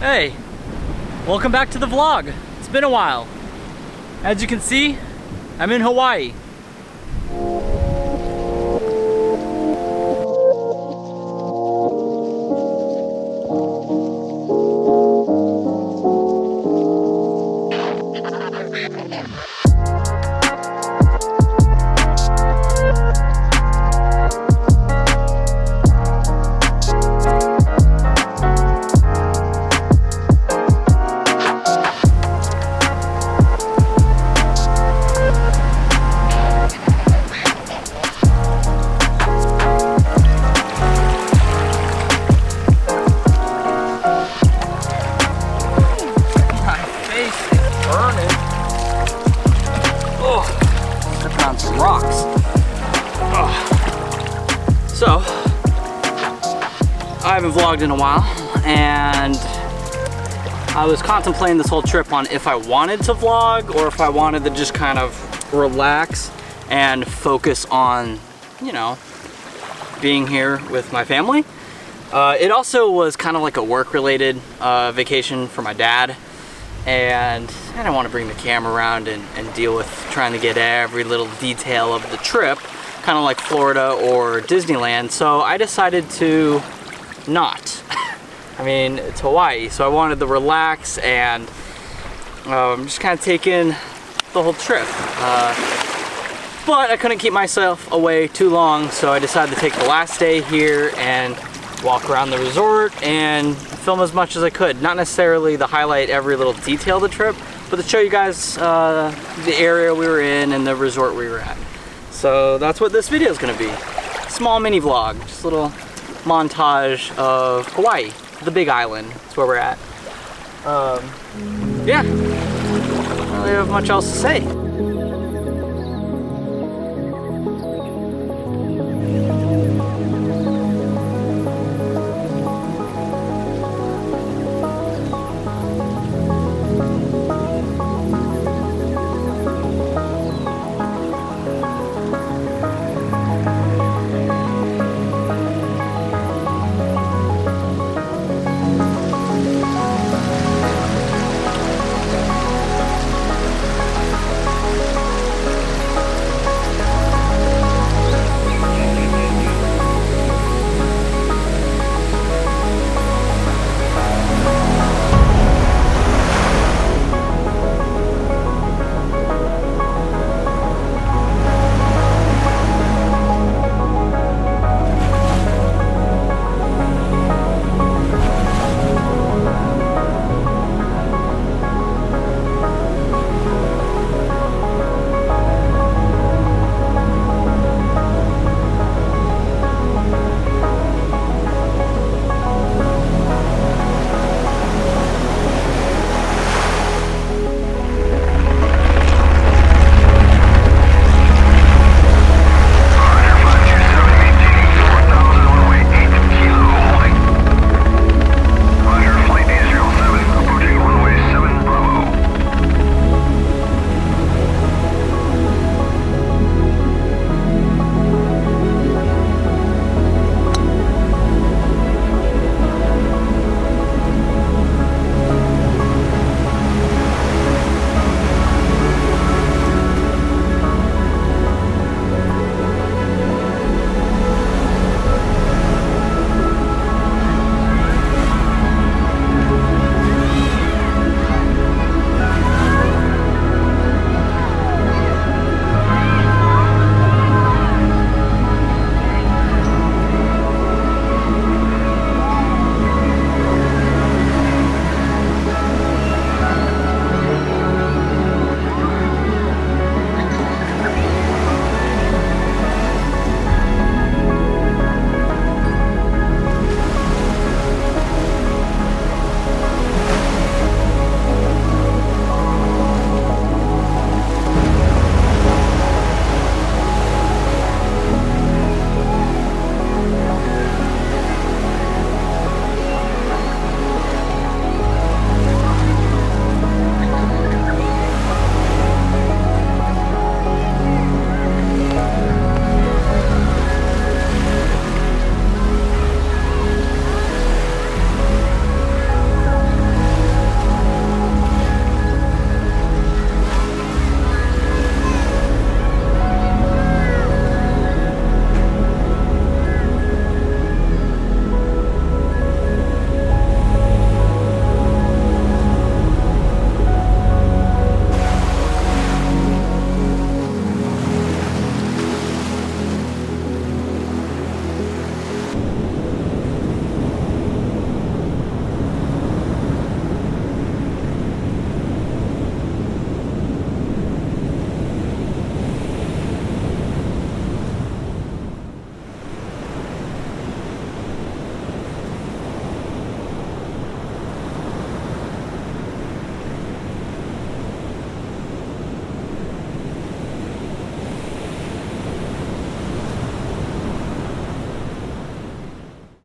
Hey, welcome back to the vlog. It's been a while. As you can see, I'm in Hawaii. So, I haven't vlogged in a while, and I was contemplating this whole trip on if I wanted to vlog or if I wanted to just kind of relax and focus on, you know, being here with my family. It also was kind of like a work-related vacation for my dad, and I didn't want to bring the camera around and deal with trying to get every little detail of the trip, kind of like Florida or Disneyland, so I decided to not. I mean, it's Hawaii, so I wanted to relax and just kind of take in the whole trip. But I couldn't keep myself away too long, so I decided to take the last day here and walk around the resort and film as much as I could. Not necessarily to highlight every little detail of the trip, but to show you guys the area we were in and the resort we were at. So that's what this video is going to be. Small mini vlog, just a little montage of Hawaii, the big island. That's where we're at. Yeah, I don't really have much else to say.